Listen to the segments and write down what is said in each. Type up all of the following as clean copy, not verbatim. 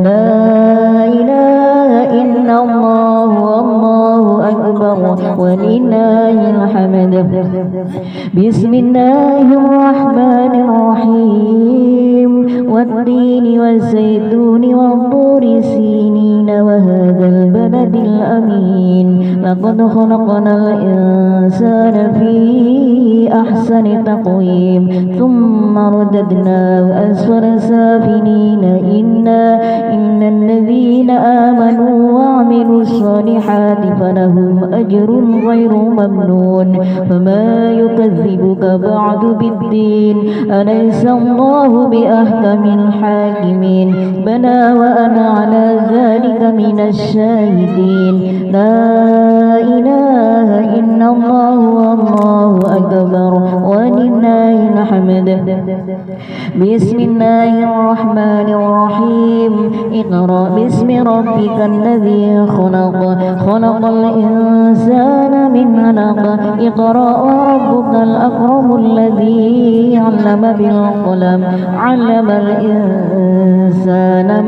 لا إله إلا الله والله أكبر ولله الحمد بسم الله الرحمن الرحيم والتين والزيتون والطور سينين وهذا البلد الأمين لقد خلقنا الإنسان في أحسن تقويم ثم رددناه أسفل سافلين إن الذين آمنوا وعملوا الصالحات فلهم أجر غير ممنون فما يكذبك بعد بالدين أليس الله بأحكم الحاكمين بلى وأنا على ذلك من الشاهدين لا إله إلا الله والله أكبر ولله الحمد بسم الله الرحمن الرحيم اقرأ باسم ربك الذي خلق الإنسان من علق اقرأ وربك الأكرم الذي علم بالقلم علم الإنسان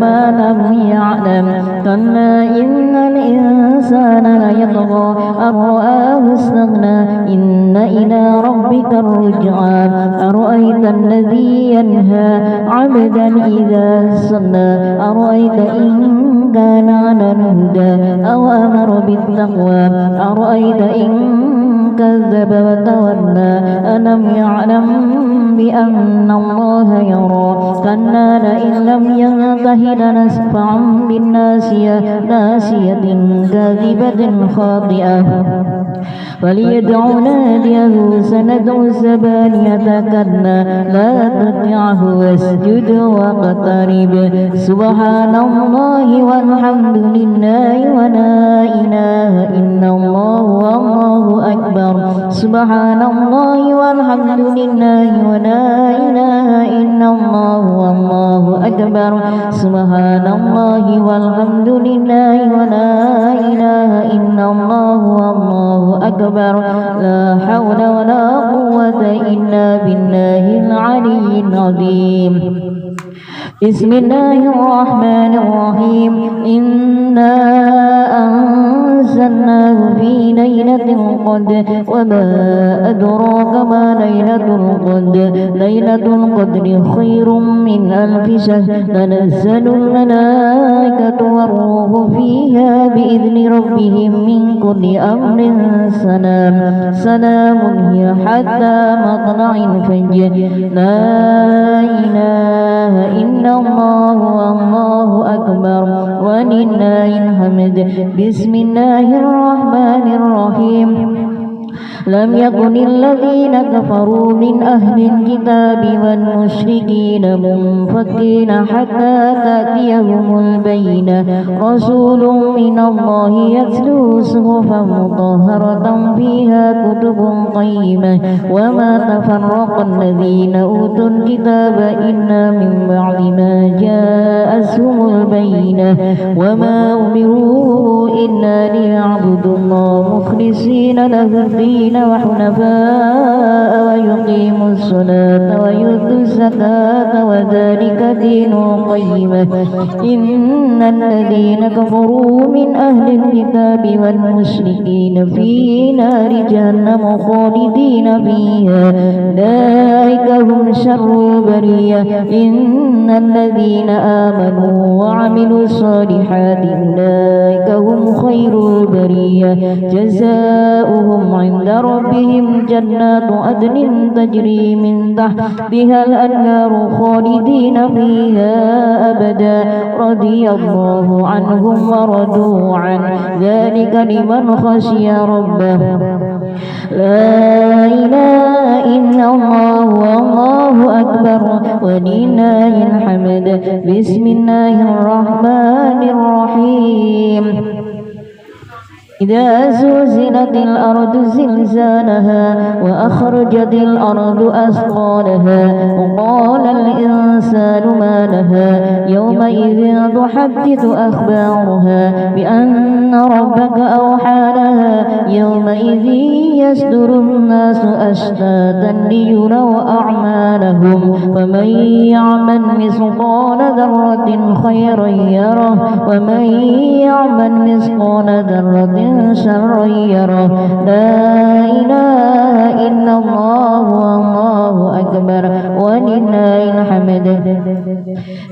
ما لم يعلم كلا إن الإنسان ليطغى أن رآه استغنى إن إلى ربك الرجعى أرأيت الذي ينهى عبدا إذا صلى أرأيت إن كان على الهدى أو أمر بالتقوى أرأيت إن كذب وتولى ألم يعلم بأن الله يرى كلا لئن لم ينته لنسفعا بالناسية ناسية كاذبة خاطئة فليدع ناديه سندع الزبانية كلا لا تطعه واسجد واقترب سبحان الله والحمد لله ولا إله إلا الله والله أكبر سبحان الله والحمد لله ولا إله إلا الله والله أكبر سبحان الله والحمد لله ولا إله إلا الله والله أكبر لا حول ولا قوة إلا بالله العلي العظيم بسم الله الرحمن الرحيم إنا أنزلناه في ليلة القدر وما أدراك ما ليلة القدر ليلة القدر خير من ألف شهر تنزل الملائكة والروح فيها بإذن ربهم من كل أمر سلام هي حتى مطلع الفجر لا إله إلا الله والله أكبر ولله الحمد بسم الله الرحمن الرحيم لم يكن الذين كفروا من أهل الكتاب والمشركين منفكين حتى تأتيهم البينة رسول من الله يتلو صحفا مطهرة فيها كتب قيمة وما تفرق الذين أوتوا الكتاب إلا من بعد ما جاءتهم البينة وما أمروا إلا ليعبدوا الله مخلصين له الدين وحنفاء ويقيموا الصلاة ويؤتوا الزكاة وذلك دين القيمة إن الذين كفروا من أهل الكتاب والمشركين في نار جهنم خالدين فيها أولئك هم شر البرية إن الذين آمنوا وعملوا الصالحات أولئك هم خير البرية جزاؤهم عند ربهم جنات عدن تجري من تحتها الأنهار خالدين فيها أبدا رضي الله عنهم ورضوا عنه ذلك لمن خشي ربه لا إله إلا الله والله أكبر ولله الحمد بسم الله الرحمن الرحيم إذا زلزلت الأرض زلزالها وأخرجت الأرض أثقالها وقال الإنسان ما لها يومئذ تحدث أخبارها بأن ربك أوحى لها يومئذ يصدر الناس أشتاتا ليروا أعمالهم فمن يعمل مثقال ذرة خيرا يره ومن يعمل مثقال ذرة شرا يره لا إله إلا الله والله أكبر ولله الحمد.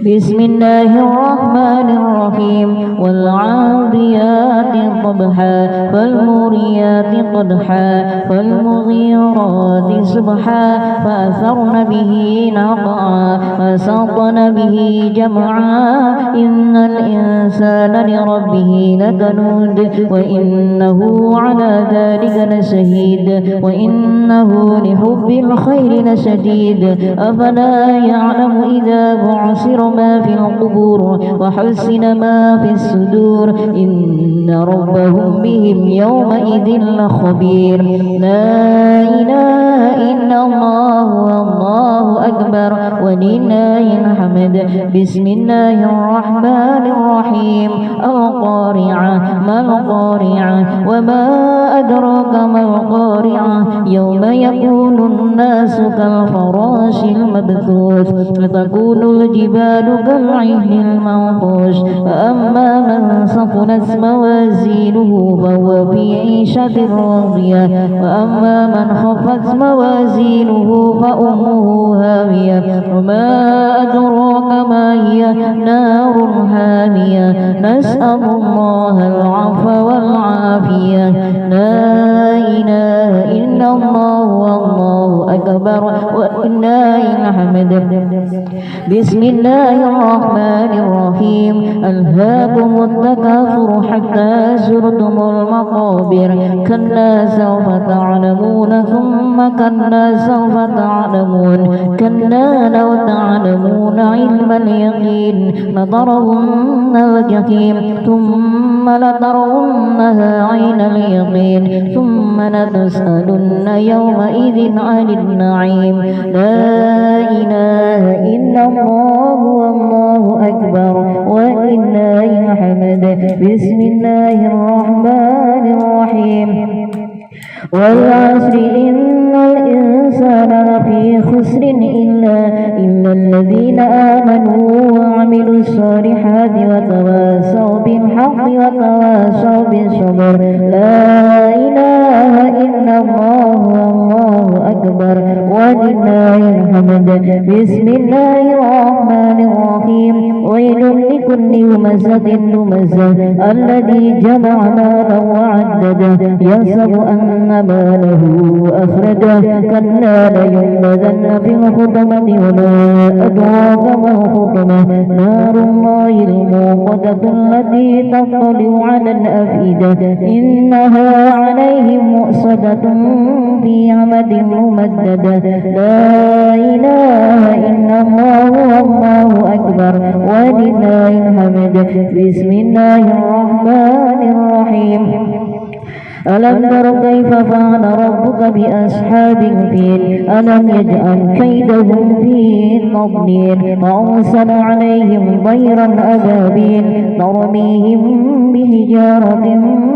بسم الله الرحمن الرحيم والعاديات ضبحا فالموريات قدحا فالمغيرات صبحا فأثرن به نقعا فسطن به جمعا إن الإنسان لربه لكنود وإنه على ذلك لشهيد وإنه لحب الخير لشديد أفلا يعلم إذا بعثر ما في القبور وحسن ما في الصدور إن ربهم بهم يومئذ لخبير لا إله إلا الله والله أكبر ولله الحمد. بسم الله الرحمن الرحيم القارعة ما القارعة وما أدراك ما القارعة يوم يكون الناس كالفراش المبثوث وتكون الجبال كالعهن المنفوش فأما من ثقلت موازينه فهو في عيشة راضية وأما من خفت موازينه فأمه هاوية وما أدراك ما هي نار هامية نسأل الله العفو والعافية لا إله إلا الله والله أكبر ولله الحمد. بسم الله الرحمن الرحيم ألهاكم التكاثر حتى زرتم المقابر كلا سوف تعلمون ثم كلا سوف تعلمون كلا لو تعلمون علم اليقين لترون الجحيم ثم لترونها عين اليقين ثم لتسألن يومئذ عن النعيم لا إله إلا الله والله أكبر ولله الحمد. بسم الله الرحمن الرحيم والعصر إن الإنسان لفي خسر إلا الذين آمنوا وعملوا الصالحات وتواصوا بالحق وتواصوا بالصبر لا إله إلا الله والله أكبر ولله الحمد. بسم الله الرحمن الرحيم ويل لكل همزة لمزة الذي جمع مالا وعدده يحسب أن ماله أخرجه كلا لينبذن في الحطمة وما أدراك ما الحطمة نار الله الموقدة التي تطلع على الأفئدة إنها عليهم مؤصدة في عمد ممددة لا إله إلا الله والله أكبر ولله الحمد. بسم الله الرحمن الرحيم ألم تر كيف فعل ربك بأصحاب الفيل ألم يجعل كيدهم في تضليل وأرسل عليهم طيرا أبابيل ترميهم بحجارة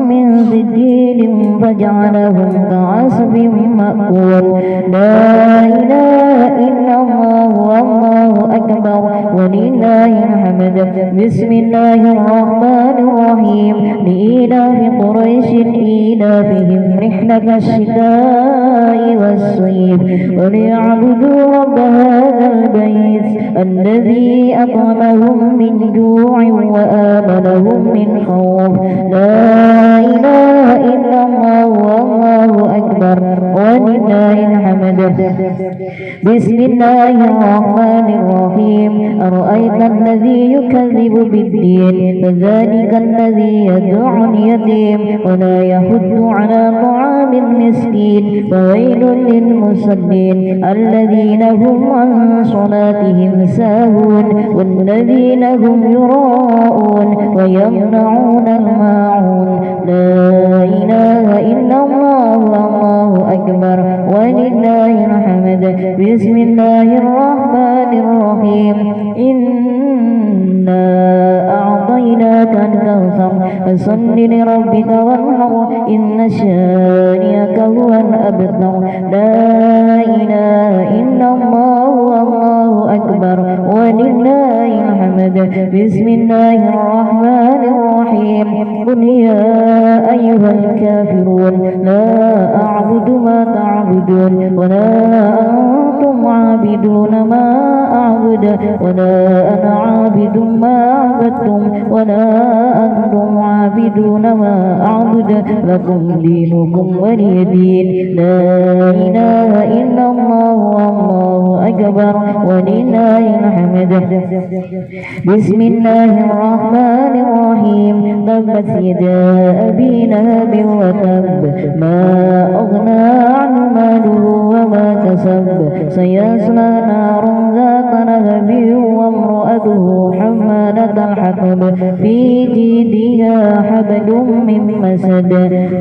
من سجيل فجعلهم كعصف مأكول لا إله إلا الله والله أكبر ولله الحمد. بسم الله الرحمن الرحيم لإيلاف قريش إيلافهم رحلة الشتاء والصيف وليعبدوا رب هذا البيت الذي أطعمهم من جوع وآمنهم من خوف لا إله إلا الله والله أكبر ولله الحمد. بسم الله الرحمن الرحيم أرأيت الذي يكذب بالدين فذلك الذي يدعو اليتيم ولا يحض على طعام المسكين فويل للمصلين الذين هم عن صلاتهم ساهون والذين هم يراءون ويمنعون الماعون لا أعطيناك الكوثر فصل لربك وانحر إن شانئك هو الأبتر لا إله إلا الله والله أكبر ولله الحمد بسم الله الرحمن الرحيم قل يا أيها الكافرون لا أعبد ما تعبدون ولا أنتم عابدون ما أعبد ولا أنا عابد ما عبدتم ولا أنتم عابدون ما أعبد لكم دينكم ولي دين لا إله إلا الله والله أكبر ولله الحمد بسم الله الرحمن الرحيم تبت يدا أبي لهب وتب ما أغنى عنه ماله وما كسب سيصلى نارا ذات لهب وامرأته حمالة الحطب في جيدها حبل من مسد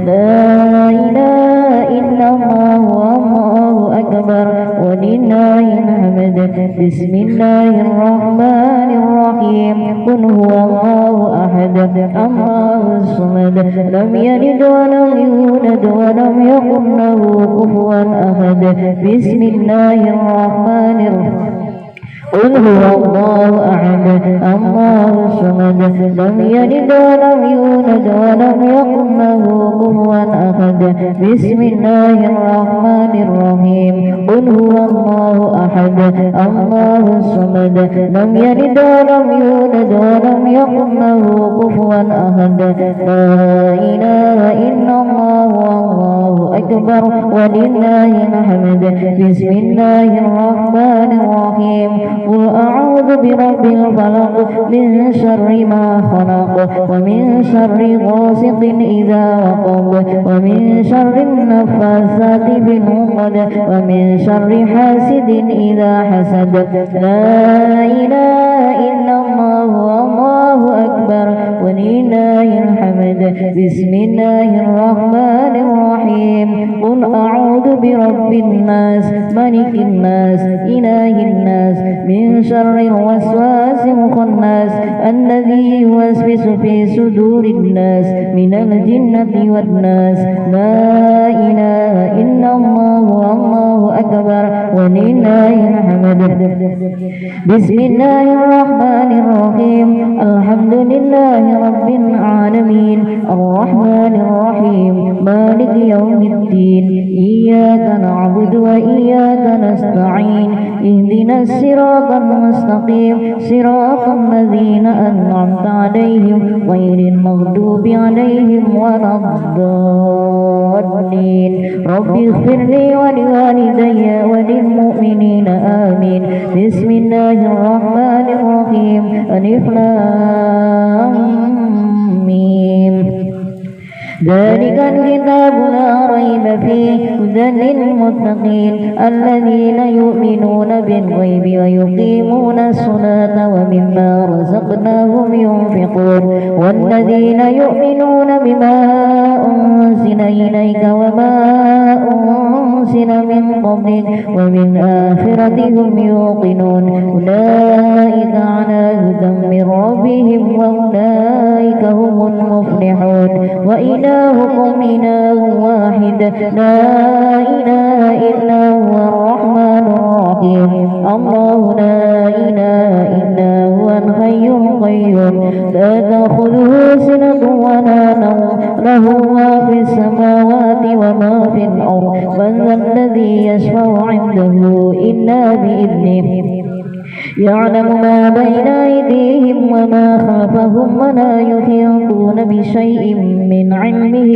لا إله إلا الله والله أكبر ولله الحمد بسم الله الرحمن الرحيم قل هو الله أحد الله الصمد لم يلد ولم يولد ولم يكن له كفوا أحد بسم الله الرحمن الرحيم قل هو الله أحد الله الصمد لم يلد ولم يولد ولم يكن له كفوا أحد بسم الله الرحمن الرحيم قل هو الله أحد الله الصمد لم يلد ولم يولد ولم يكن له كفوا أحد لا إله إلا الله والله أكبر ولله الحمد بسم الله الرحمن الرحيم قل أعوذ برب الفلق من شر ما خلق ومن شر غاسق إذا وقب ومن شر النفاثات في العقد ومن شر حاسد إذا حسد لا إله إلا الله والله أكبر ولله الحمد بسم الله الرحمن الرحيم قل أعوذ برب الناس ملك الناس إله الناس من شر الوسواس الخناس الذي يوسوس في صدور الناس من الجنة والناس لا إله إلا الله والله أكبر ولله الحمد بسم الله الرحمن الرحيم الحمد لله رب العالمين الرحمن الرحيم مالك يوم الدين إياك نعبد وإياك نستعين اهدنا الصراط المستقيم صراط الذين أنعمت عليهم غير المغضوب عليهم ولا الضالين رب اغفر لي ولوالدي وللمؤمنين آمين بسم الله الرحمن الرحيم ألف لام ميم ذلك الكتاب لا ريب فيه هدى للمتقين الذين يؤمنون بالغيب ويقيمون الصلاة ومما رزقناهم ينفقون والذين يؤمنون بما أنزل إليك وما أنزل من قبلك وبالآخرة هم يوقنون أولئك على هدى من ربهم وأولئك هم المفلحون وإلهكم إله واحد لا إله إلا هو الرحمن الرحيم الله لا إله إلا هو الحي القيوم لا تأخذه سنة ولا نوم له ما في السماوات وما في الأرض من ذا الذي يشفع عنده إلا بإذنه يعلم ما بين أيديهم وما خلفهم ولا يحيطون بشيء من علمه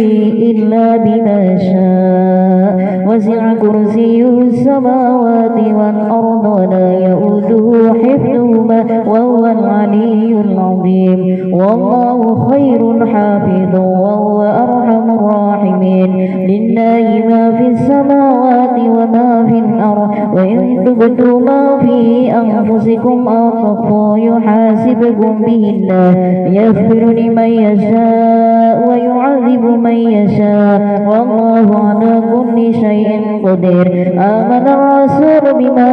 إلا بما شاء وسع كرسيه السماوات والأرض ولا يؤوده حفظهما وهو العلي العظيم والله خير حافظ وهو أرحم الراحمين لله ما في السماوات وما في الأرض وإن تبدوا ما في أنفسكم أو تخفوا يحاسبكم به الله يغفر لمن يشاء ويعذب من يشاء والله على كل شيء قدير. آمن الرسول بما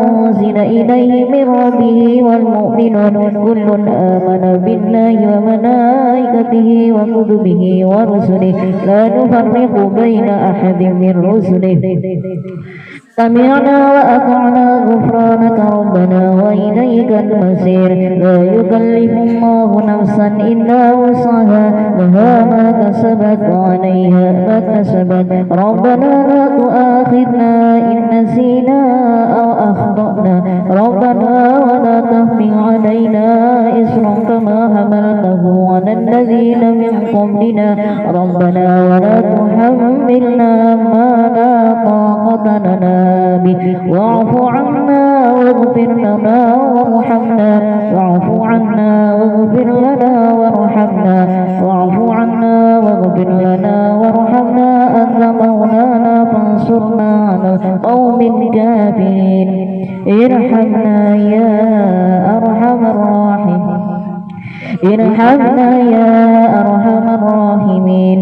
أنزل إليه من ربه والمؤمنون كل آمن بالله وملائكته وكتبه ورسله لا نفرق بين أحد من رسله سمعنا وأطعنا غفرانك ربنا وإليك المصير. لا يكلف الله نفسا إلا وسعها لها ما كسبت وعليها ما كسبت ربنا لا تؤاخذنا إن نسينا أو أخطأنا ربنا ولا تحمل علينا إصرا كما حملته على الذين من قبلنا ربنا ولا تحملنا ما لا طاقة لنا واعف عنا واغفر لنا وارحمنا واعف عنا واغفر لنا وارحمنا واعف عنا واغفر لنا وارحمنا أنت مولانا فانصرنا على القوم الكافرين. ارحمنا يا أرحم الراحمين ارحمنا يا أرحم الراحمين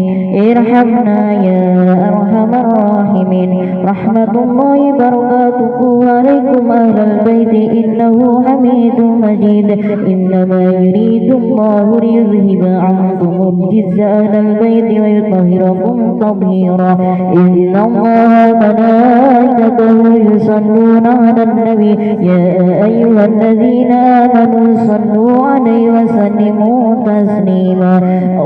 ارحمنا يا أرحم الراحمين. رحمة الله بركاته عليكم أهل البيت إنه حميد مجيد. إنما يريد الله ليذهب عنكم الرجس أهل البيت ويطهركم تطهيرا. إن الله وملائكته يصلون على النبي يا أيها الذين آمنوا صلوا عليه وسلموا تسليما.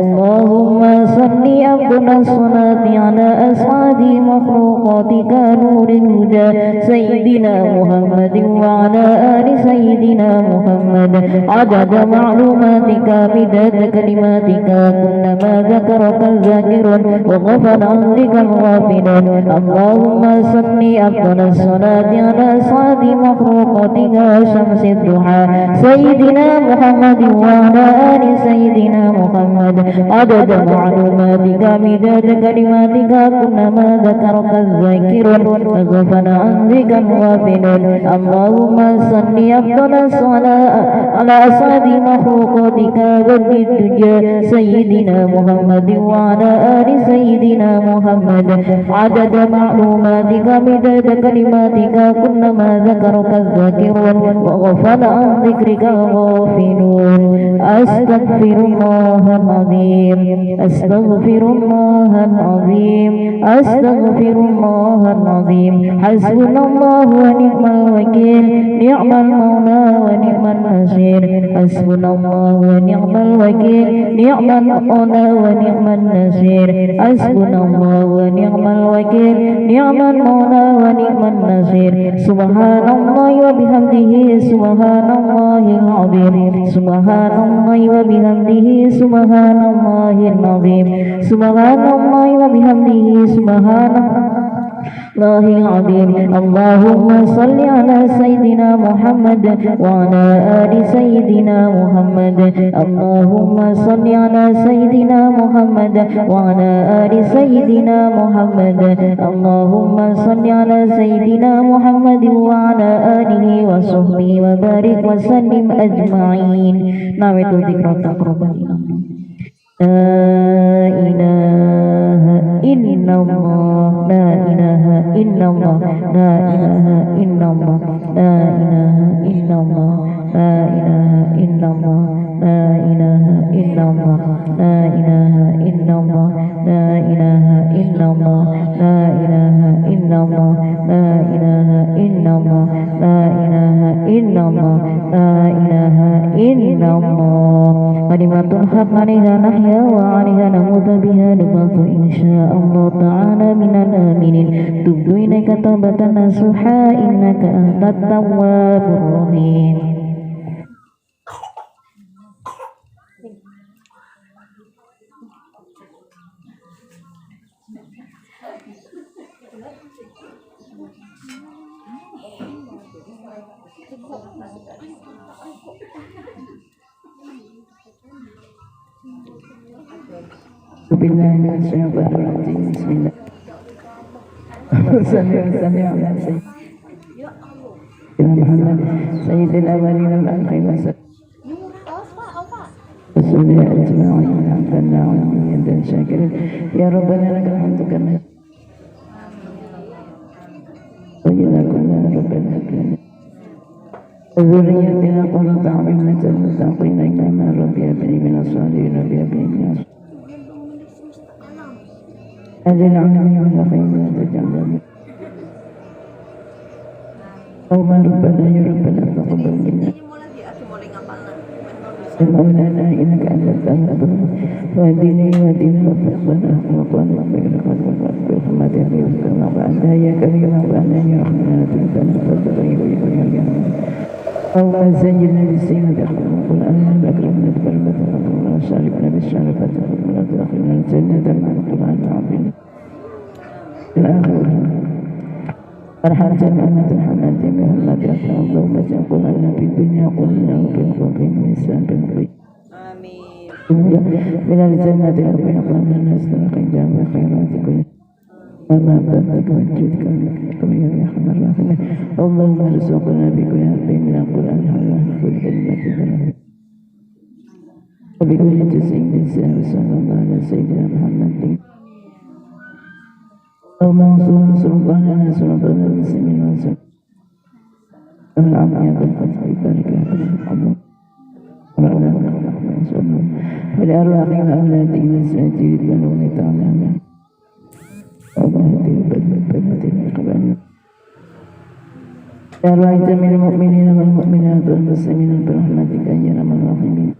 اللهم صل أفضل الصلاة على أسعد مخلوقاتك نور الهدى سيدنا محمد وعلى آل سيدنا محمد عدد معلوماتك مداد كلماتك كلما ذكرك الذاكرون وغفل عن ذكر الغافلون. اللهم صل أفضل الصلاة على أسعد مخلوقاتك شمس الضحى سيدنا محمد وعلى آل سيدنا محمد عدد معلوماتك مداد كلماتك كلما ذكرك الذاكرون وغفل عن ذكر الغافلون. اللهم صل أفضل الصلاة على أسعد مخلوقاتك بدر الدجى سيدنا محمد وعلى آل سيدنا محمد عدد معلوماتك مداد كلماتك كلما ذكرك الذاكرون وغفل عن ذكرك الغافلون. أستغفر الله العظيم أستغفر الله العظيم أستغفر الله العظيم. حسبنا الله ونعم الوكيل نعم المولى ونعم النصير. حسبنا الله ونعم الوكيل نعم المولى ونعم النصير. حسبنا الله ونعم الوكيل نعم المولى ونعم النصير. سبحان الله وبحمده سبحان الله العظيم سبحان الله وبحمده سبحان الله العظيم سبحان الله وبحمده سبحان الله العظيم. اللهم صل على سيدنا محمد وعلى آل سيدنا محمد. اللهم صل على سيدنا محمد وعلى آل سيدنا محمد. اللهم صل على سيدنا محمد وعلى آله وصحبه وبارك وسلم أجمعين. نويت ذكر تقربا لا إله إلا الله لا إله إلا الله لا إله إلا الله لا إله إلا الله لا إله إلا الله لا إله إلا الله لا إله إلا الله لا إله إلا الله لا إله إلا الله لا إله إلا الله لا إله إلا الله لا إله إلا الله. كلمة الحق عليها نحيا وعليها نموت بها نبعث إن شاء الله تعالى من الآمنين. تبت إليك توبة نصوحا إنك أنت التواب الرحيم. Bismillahirrahmanirrahim. Bismillah. محمد سيد الأولين والآخرين وسلم أجمعين الحمد لله وحمدا شاكرا يا ربنا لك الحمد كما وجنا كنا ربنا أكرمنا وذريتنا قرة أعين للمتقين إماما ربي أبني من الصالحين ربي أبني من الصالحين أجل عني على خير لا تجعل اللهم ربنا يا ربنا تقبل منا مولانا إنك أنت التواب واهدني واهدنا وفقنا وقنا برحمتك يا رب وعنا يا كريم وعنا يا رحمن تلتنا فضلك ويا اللهم سجلنا بالسينة القرآن الأكرمنا بكرمة الله شاركنا بالشرفة ولا تأخذنا الجنة مع القرآن العظيم الآخر فرحان جمعنا الحمد بهمة أفعال اللهم اجعل قرآننا في الدنيا قلنا وفي القبر والإنسان بالقيم من الجنة ربي أقامنا الناس لقينا بخيرات كل وما بلغك وجودك ولكم يا أرحم الراحمين اللهم ارزقنا بكل حرف من القرآن حلا بكل كلمة بلغ وبكل جزء لسان صلى الله على سيدنا محمد اللهم انصر سلطاننا سلطان المسلمين وانصر العبد يا ذا الفتح بارك لنا ولأرواح وأولادهم وأزواجهم رضوان تعالى عنهم وأمهات البنات الإخوان لأرواح جميع المؤمنين والمؤمنات والمسلمين برحمتك يا أرحم الراحمين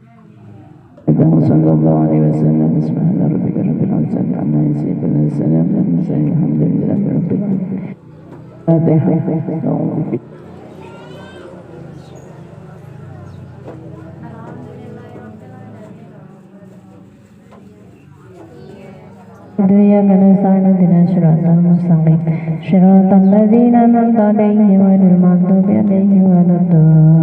صلى الله عليه وسلم سبحان ربك رب العزة عما يصفون السلام على المرسلين الحمد لله رب العالمين فاتحة إياك نستعين اهدنا الصراط المستقيم صراط الذين أنعمت عليهم غير المغضوب عليهم ولا الضالين